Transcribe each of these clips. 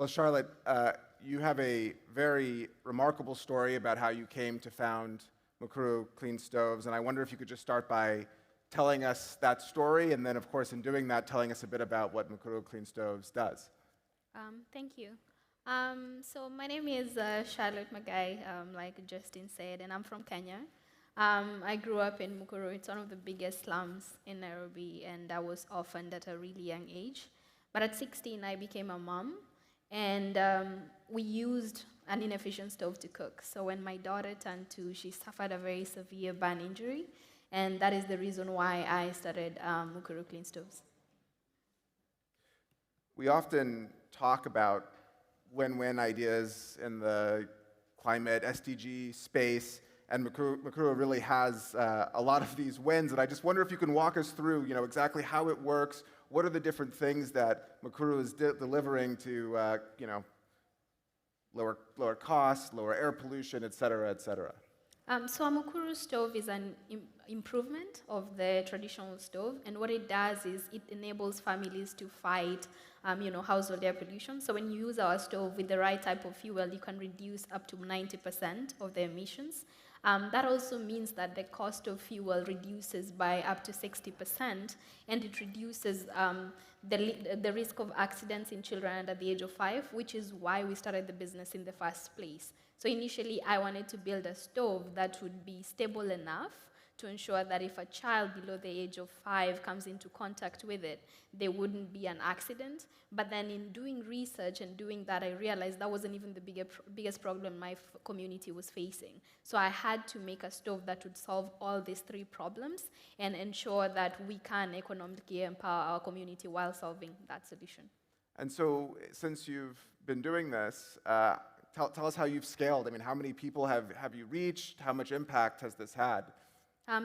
Well, Charlotte, you have a very remarkable story about how you came to found Mukuru Clean Stoves, and I wonder if you could just start by telling us that story, and then, of course, in doing that, telling us a bit about what Mukuru Clean Stoves does. Thank you. So my name is Charlot Magayi, like Justin said, and I'm from Kenya. I grew up in Mukuru. It's one of the biggest slums in Nairobi, and I was orphaned at a really young age. But at 16, I became a mom, and we used an inefficient stove to cook. So when my daughter turned 2, she suffered a very severe burn injury, and that is the reason why I started Mukuru Clean Stoves. We often talk about win-win ideas in the climate, SDG space, and Mukuru really has a lot of these wins, and I just wonder if you can walk us through, exactly how it works. What are the different things that Mukuru is delivering to, lower costs, lower air pollution, et cetera, et cetera? So a Mukuru stove is an improvement of the traditional stove, and what it does is it enables families to fight household air pollution. So when you use our stove with the right type of fuel, you can reduce up to 90% of the emissions. That also means that the cost of fuel reduces by up to 60%, and it reduces the risk of accidents in children under the age of 5, which is why we started the business in the first place. So initially, I wanted to build a stove that would be stable enough to ensure that if a child below the age of 5 comes into contact with it, there wouldn't be an accident. But then in doing research and doing that, I realized that wasn't even the biggest problem my community was facing. So I had to make a stove that would solve all these 3 problems and ensure that we can economically empower our community while solving that solution. And so, since you've been doing this, tell us how you've scaled. I mean, how many people have you reached? How much impact has this had?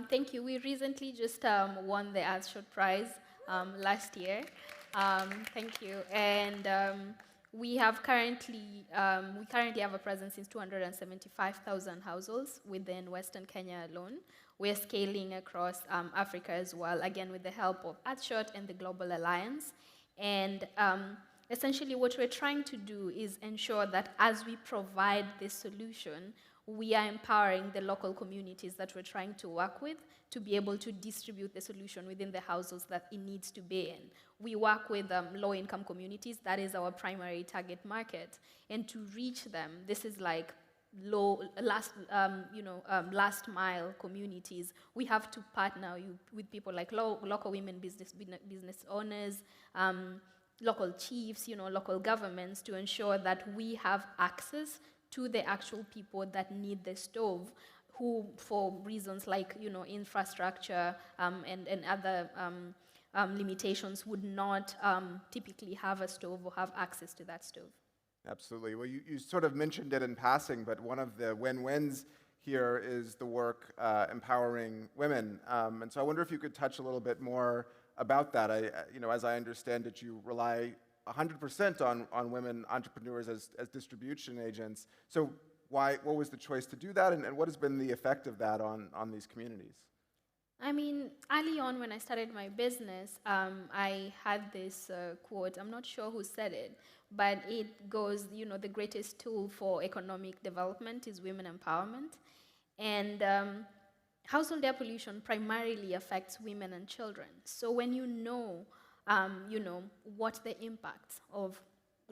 Thank you. We recently just won the Earthshot Prize last year. Thank you. And we currently have a presence in 275,000 households within Western Kenya alone. We're scaling across Africa as well, again with the help of Earthshot and the Global Alliance. And essentially what we're trying to do is ensure that as we provide this solution, we are empowering the local communities that we're trying to work with to be able to distribute the solution within the households that it needs to be in. We work with low-income communities. That is our primary target market. And to reach them, this is like last mile communities. We have to partner with people like local women business owners, local chiefs, local governments, to ensure that we have access to the actual people that need the stove, who, for reasons like infrastructure and other limitations, would not typically have a stove or have access to that stove. Absolutely. Well, you sort of mentioned it in passing, but one of the win-wins here is the work empowering women. And so I wonder if you could touch a little bit more about that. As I understand it, you rely 100% on women entrepreneurs as distribution agents. So what was the choice to do that, and what has been the effect of that on these communities? I mean, early on when I started my business, I had this quote. I'm not sure who said it, but it goes, the greatest tool for economic development is women empowerment. And household air pollution primarily affects women and children. So when you know what the impact of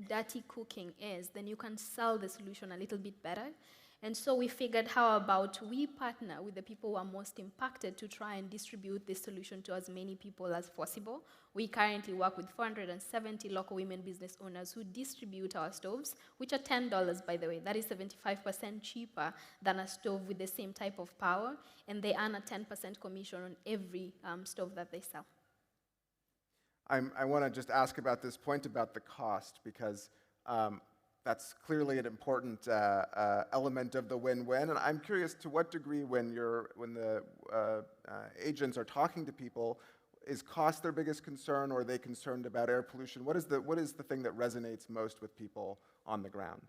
dirty cooking is, then you can sell the solution a little bit better. And so we figured, how about we partner with the people who are most impacted to try and distribute this solution to as many people as possible. We currently work with 470 local women business owners who distribute our stoves, which are $10, by the way. That is 75% cheaper than a stove with the same type of power, and they earn a 10% commission on every stove that they sell. I want to just ask about this point about the cost, because that's clearly an important element of the win-win. And I'm curious, to what degree, when the agents are talking to people, is cost their biggest concern, or are they concerned about air pollution? What is the thing that resonates most with people on the ground?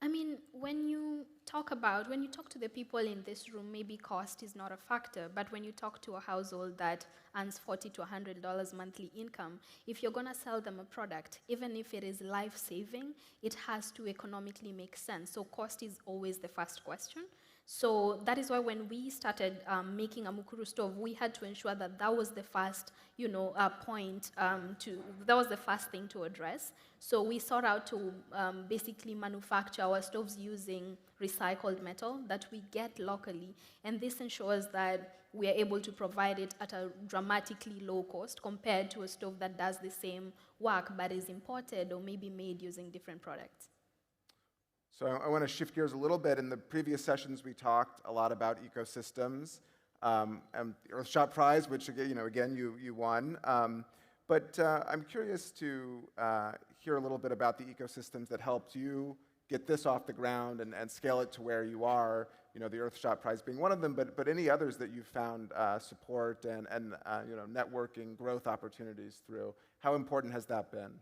I mean, when you talk to the people in this room, maybe cost is not a factor, but when you talk to a household that earns $40 to $100 monthly income, if you're gonna sell them a product, even if it is life-saving, it has to economically make sense. So cost is always the first question. So that is why when we started making a Mukuru stove, we had to ensure that that was the first, that was the first thing to address. So we sought out to basically manufacture our stoves using recycled metal that we get locally, and this ensures that we are able to provide it at a dramatically low cost compared to a stove that does the same work but is imported or maybe made using different products. So I want to shift gears a little bit. In the previous sessions, we talked a lot about ecosystems and the Earthshot Prize, which again you won. But I'm curious to hear a little bit about the ecosystems that helped you get this off the ground and scale it to where you are. The Earthshot Prize being one of them, but any others that you've found support and networking growth opportunities through. How important has that been?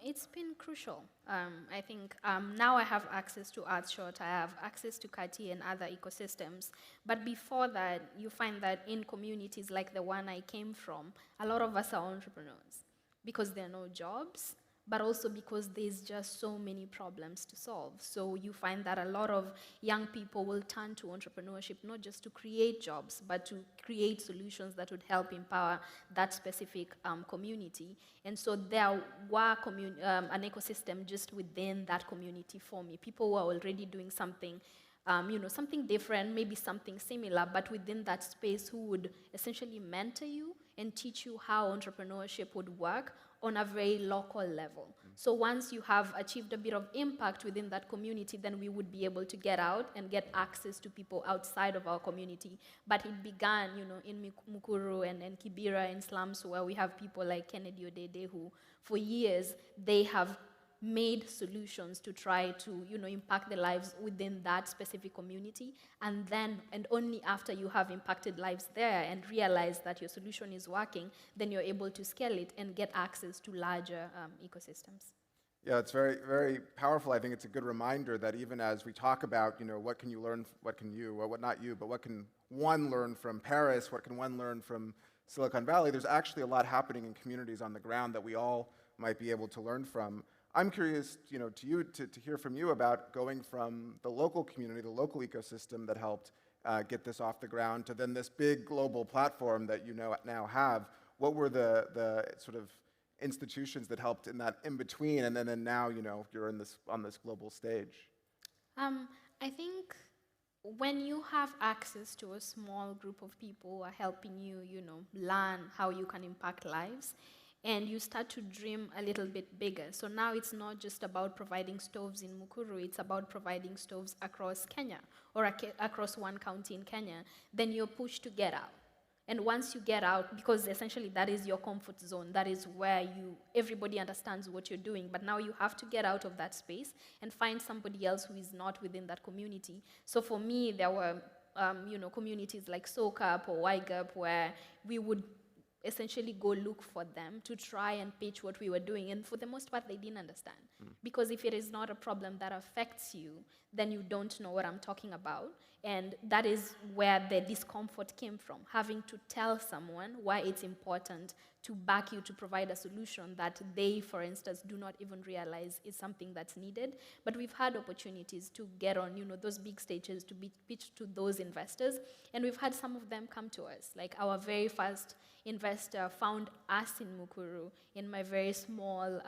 It's been crucial. I think now I have access to Earthshot, I have access to Kati and other ecosystems. But before that, you find that in communities like the one I came from, a lot of us are entrepreneurs because there are no jobs, but also because there's just so many problems to solve. So you find that a lot of young people will turn to entrepreneurship not just to create jobs, but to create solutions that would help empower that specific community. And so there were an ecosystem just within that community for me. People were already doing something something different, maybe something similar, but within that space who would essentially mentor you and teach you how entrepreneurship would work on a very local level. So once you have achieved a bit of impact within that community, then we would be able to get out and get access to people outside of our community. But it began, in Mukuru and Kibera in slums where we have people like Kennedy Odede who, for years, they have made solutions to try to, impact the lives within that specific community. And then, and only after you have impacted lives there and realize that your solution is working, then you're able to scale it and get access to larger ecosystems. Yeah, it's very, very powerful. I think it's a good reminder that even as we talk about, what can you learn, what can you, well, what not you, but what can one learn from Paris, what can one learn from Silicon Valley, there's actually a lot happening in communities on the ground that we all might be able to learn from. I'm curious, to hear from you about going from the local community, the local ecosystem that helped get this off the ground, to then this big global platform that you now have. What were the sort of institutions that helped in that in between, and then now you're on this global stage? I think when you have access to a small group of people who are helping you, learn how you can impact lives, and you start to dream a little bit bigger. So now it's not just about providing stoves in Mukuru, it's about providing stoves across Kenya or across one county in Kenya. Then you're pushed to get out. And once you get out, because essentially that is your comfort zone, that is where everybody understands what you're doing, but now you have to get out of that space and find somebody else who is not within that community. So for me, there were communities like SOCAP or YGAP where we would essentially go look for them to try and pitch what we were doing. And for the most part, they didn't understand. Because if it is not a problem that affects you, then you don't know what I'm talking about. And that is where the discomfort came from, having to tell someone why it's important to back you to provide a solution that they, for instance, do not even realize is something that's needed. But we've had opportunities to get on, those big stages to be pitched to those investors. And we've had some of them come to us. Like our very first investor found us in Mukuru in my very small,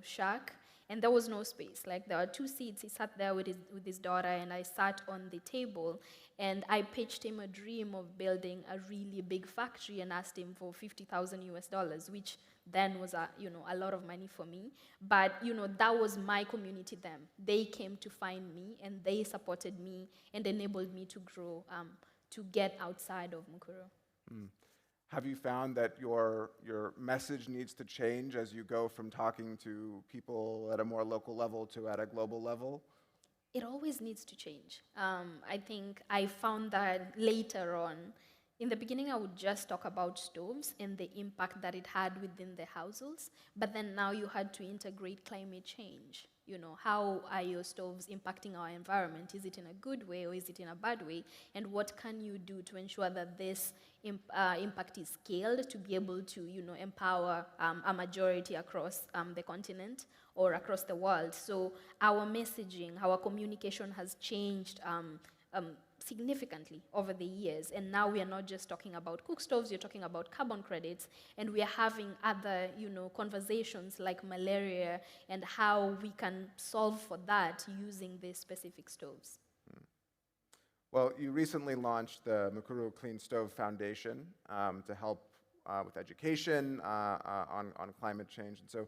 shack. And there was no space. Like there were 2 seats. He sat there with his daughter, and I sat on the table. And I pitched him a dream of building a really big factory and asked him for $50,000 US, which then was a lot of money for me. But that was my community then. They came to find me, and they supported me and enabled me to grow, to get outside of Mukuru. Have you found that your message needs to change as you go from talking to people at a more local level to at a global level? It always needs to change. I think I found that later on, In the beginning, I would just talk about stoves and the impact that it had within the households, but then now you had to integrate climate change. You know, how are your stoves impacting our environment? Is it in a good way or is it in a bad way? And what can you do to ensure that this impact is scaled to be able to, you know, empower a majority across the continent or across the world? So our messaging, our communication has changed significantly over the years, and now we are not just talking about cook stoves, you're talking about carbon credits, and we are having other, you know, conversations like malaria and how we can solve for that using these specific stoves. Well, you recently launched the Mukuru Clean Stove Foundation to help with education on climate change. And so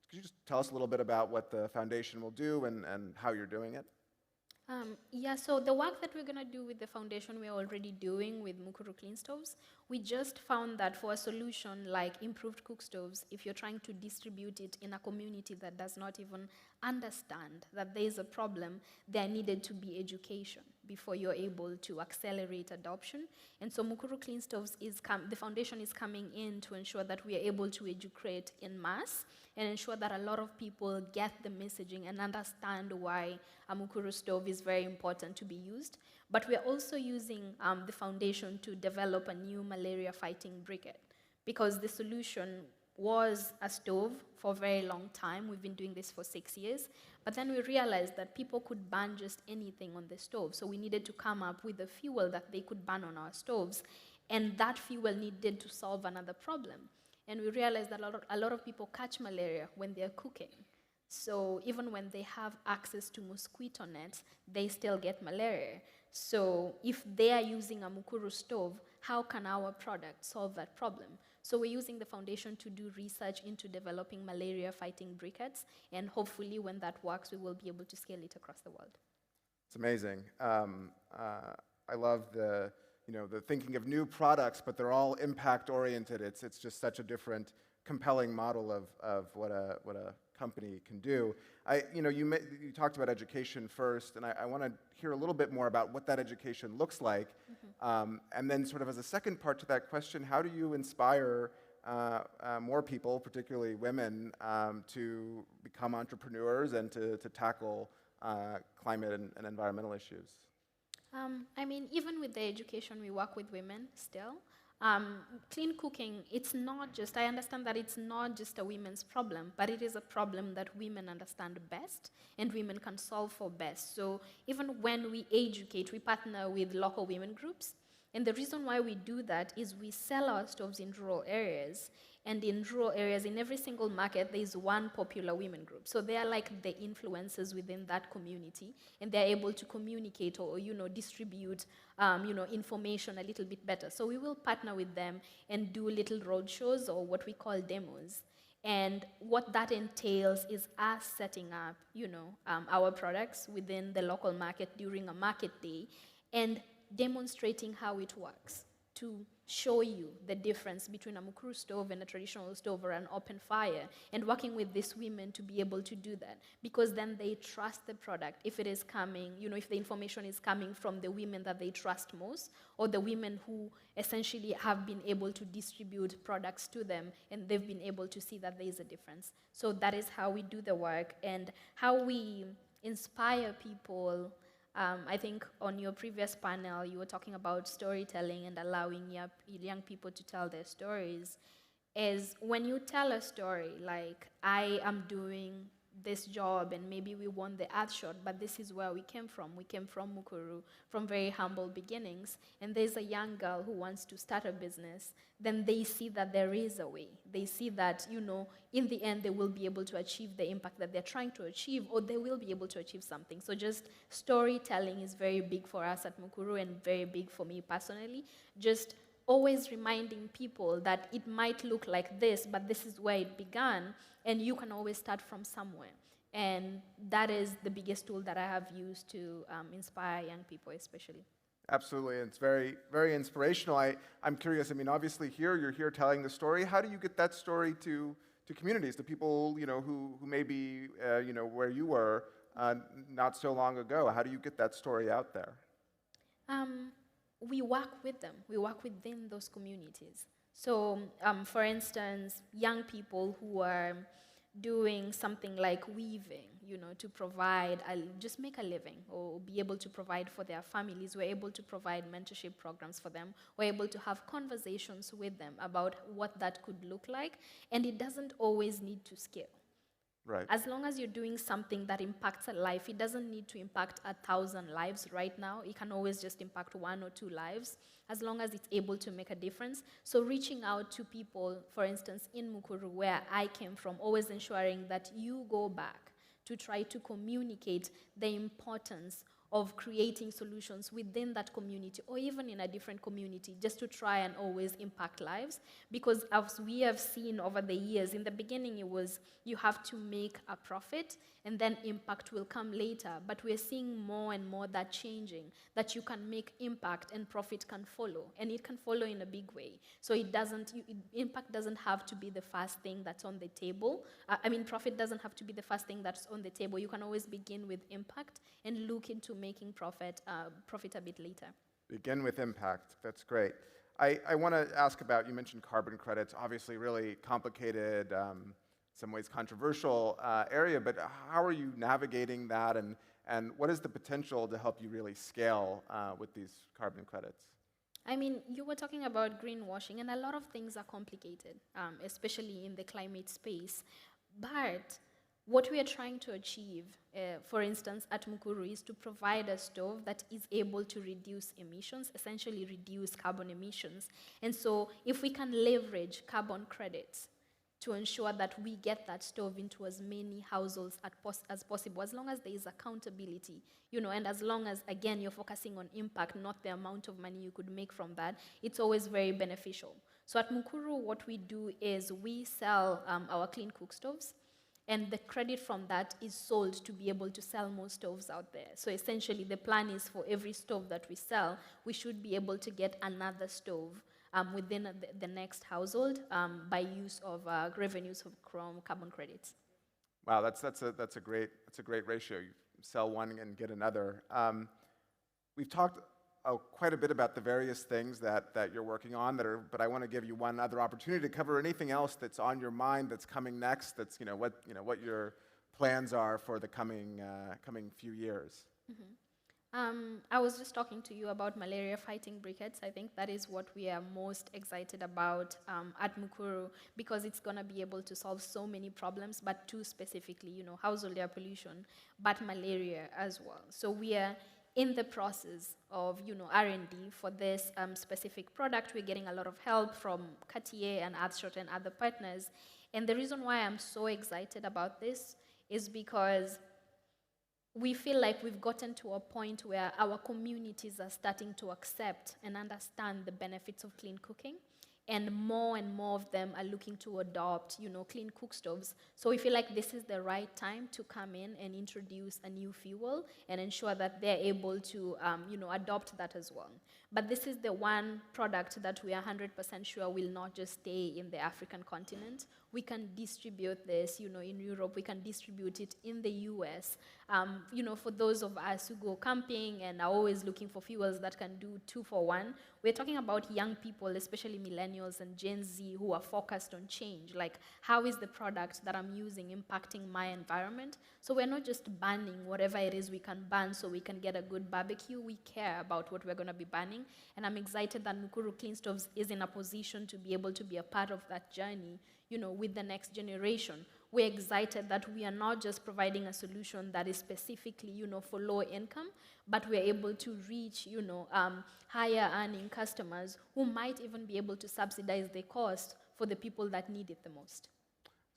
could you just tell us a little bit about what the foundation will do and how you're doing it? Yeah, so the work that we're going to do with the foundation, we're already doing with Mukuru Clean Stoves. We just found that for a solution like improved cook stoves, if you're trying to distribute it in a community that does not even understand that there is a problem, there needed to be education before you're able to accelerate adoption. And so Mukuru Clean Stoves the foundation is coming in to ensure that we are able to educate in mass and ensure that a lot of people get the messaging and understand why a Mukuru stove is very important to be used. But we're also using the foundation to develop a new malaria-fighting briquette, because the solution was a stove for a very long time. We've been doing this for 6 years. But then we realized that people could burn just anything on the stove. So we needed to come up with a fuel that they could burn on our stoves. And that fuel needed to solve another problem. And we realized that a lot of people catch malaria when they're cooking. So even when they have access to mosquito nets, they still get malaria. So if they are using a Mukuru stove, how can our product solve that problem? So we're using the foundation to do research into developing malaria-fighting briquettes, and hopefully when that works, we will be able to scale it across the world. It's amazing. I love the thinking of new products, but they're all impact-oriented. It's just such a different, compelling model of what a company can do. You talked about education first, and I want to hear a little bit more about what that education looks like. Mm-hmm. And then sort of as a second part to that question, how do you inspire more people, particularly women, to become entrepreneurs and to tackle climate and environmental issues? I mean, even with the education, we work with women still. Clean cooking, I understand that it's not just a women's problem, but it is a problem that women understand best and women can solve for best. So even when we educate, we partner with local women groups. And the reason why we do that is we sell our stoves in rural areas. And in rural areas, in every single market, there is one popular women group. So they are like the influencers within that community, and they're able to communicate or distribute information a little bit better. So we will partner with them and do little road shows or what we call demos. And what that entails is us setting up, our products within the local market during a market day and demonstrating how it works to show you the difference between a Mukuru stove and a traditional stove or an open fire, and working with these women to be able to do that, because then they trust the product if it is coming, if the information is coming from the women that they trust most, or the women who essentially have been able to distribute products to them and they've been able to see that there is a difference. So that is how we do the work and how we inspire people. I think on your previous panel, you were talking about storytelling and allowing young people to tell their stories. Is when you tell a story, like, I am doing this job and maybe we won the Earthshot, but this is where we came from. We came from Mukuru, from very humble beginnings, and there's a young girl who wants to start a business, then they see that there is a way. They see that, in the end, they will be able to achieve the impact that they're trying to achieve, or they will be able to achieve something. So just storytelling is very big for us at Mukuru and very big for me personally. Just always reminding people that it might look like this, but this is where it began, and you can always start from somewhere. And that is the biggest tool that I have used to inspire young people, especially. Absolutely, and it's very, very inspirational. I'm curious, obviously you're here telling the story. How do you get that story to communities, to people, who may be, where you were not so long ago? How do you get that story out there? we work with them. We work within those communities. So, for instance, young people who are doing something like weaving, to provide, just make a living or be able to provide for their families. We're able to provide mentorship programs for them. We're able to have conversations with them about what that could look like, and it doesn't always need to scale. Right. As long as you're doing something that impacts a life, it doesn't need to impact 1,000 lives right now. It can always just impact 1 or 2 lives, as long as it's able to make a difference. So reaching out to people, for instance, in Mukuru, where I came from, always ensuring that you go back to try to communicate the importance of creating solutions within that community or even in a different community, just to try and always impact lives. Because as we have seen over the years, in the beginning it was you have to make a profit and then impact will come later. But we're seeing more and more that changing, that you can make impact and profit can follow, and it can follow in a big way. So impact doesn't have to be the first thing that's on the table. Profit doesn't have to be the first thing that's on the table. You can always begin with impact and look into making profit a bit later. Begin with impact. That's great. I want to ask about, you mentioned carbon credits, obviously really complicated, some ways controversial area, but how are you navigating that, and what is the potential to help you really scale with these carbon credits? You were talking about greenwashing, and a lot of things are complicated, especially in the climate space. But what we are trying to achieve, for instance, at Mukuru, is to provide a stove that is able to reduce emissions, essentially reduce carbon emissions. And so if we can leverage carbon credits to ensure that we get that stove into as many households as possible, as long as there is accountability, and as long as, again, you're focusing on impact, not the amount of money you could make from that, it's always very beneficial. So at Mukuru, what we do is we sell our clean cook stoves, and the credit from that is sold to be able to sell more stoves out there. So essentially, the plan is for every stove that we sell, we should be able to get another stove within the next household by use of revenues from carbon credits. Wow, that's a great ratio. You sell one and get another. We've talked quite a bit about the various things that you're working on, but I want to give you one other opportunity to cover anything else that's on your mind that's coming next. That's what your plans are for the coming few years. Mm-hmm. I was just talking to you about malaria-fighting briquettes. I think that is what we are most excited about at Mukuru, because it's going to be able to solve so many problems, but two specifically, household air pollution, but malaria as well. So we are in the process of, R&D for this specific product. We're getting a lot of help from Cartier and Earthshot and other partners. And the reason why I'm so excited about this is because we feel like we've gotten to a point where our communities are starting to accept and understand the benefits of clean cooking, and more of them are looking to adopt, clean cook stoves. So we feel like this is the right time to come in and introduce a new fuel and ensure that they're able to, adopt that as well. But this is the one product that we are 100% sure will not just stay in the African continent. We can distribute this, in Europe. We can distribute it in the US. For those of us who go camping and are always looking for fuels that can do 2 for 1, we're talking about young people, especially millennials and Gen Z, who are focused on change. Like, how is the product that I'm using impacting my environment? So we're not just banning whatever it is we can ban so we can get a good barbecue. We care about what we're going to be banning. And I'm excited that Mukuru Clean Stoves is in a position to be able to be a part of that journey, with the next generation. We're excited that we are not just providing a solution that is specifically, for low income, but we're able to reach, higher earning customers who might even be able to subsidize the cost for the people that need it the most.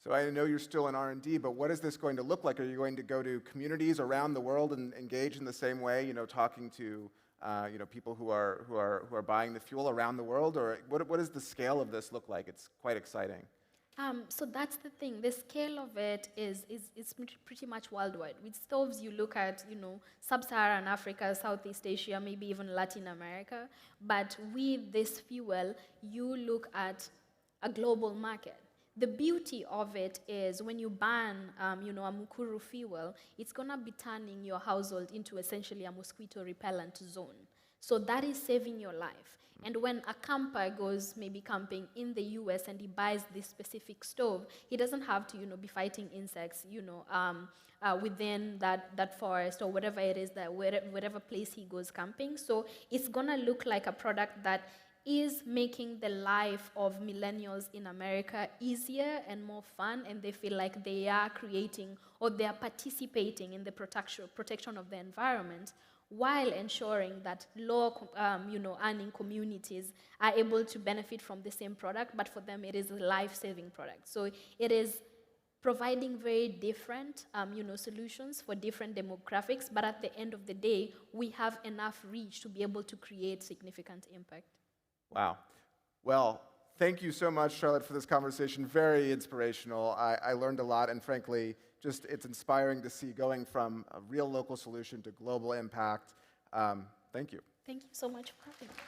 So I know you're still in R&D, but what is this going to look like? Are you going to go to communities around the world and engage in the same way, talking to people who are buying the fuel around the world, or what does the scale of this look like? It's quite exciting. So that's the thing. The scale of it is pretty much worldwide. With stoves, you look at, sub-Saharan Africa, Southeast Asia, maybe even Latin America. But with this fuel, you look at a global market. The beauty of it is when you ban, a Mukuru fuel, it's going to be turning your household into essentially a mosquito repellent zone. So that is saving your life. And when a camper goes maybe camping in the US and he buys this specific stove, he doesn't have to, be fighting insects, within that forest or whatever it is, that wherever place he goes camping. So it's gonna look like a product that is making the life of millennials in America easier and more fun, and they feel like they are creating or they are participating in the protection of the environment, while ensuring that lower, earning communities are able to benefit from the same product, but for them it is a life-saving product. So it is providing very different, solutions for different demographics, but at the end of the day, we have enough reach to be able to create significant impact. Wow. Well, thank you so much, Charlotte, for this conversation. Very inspirational. I learned a lot, and frankly, just it's inspiring to see going from a real local solution to global impact. Thank you. Thank you so much for having me.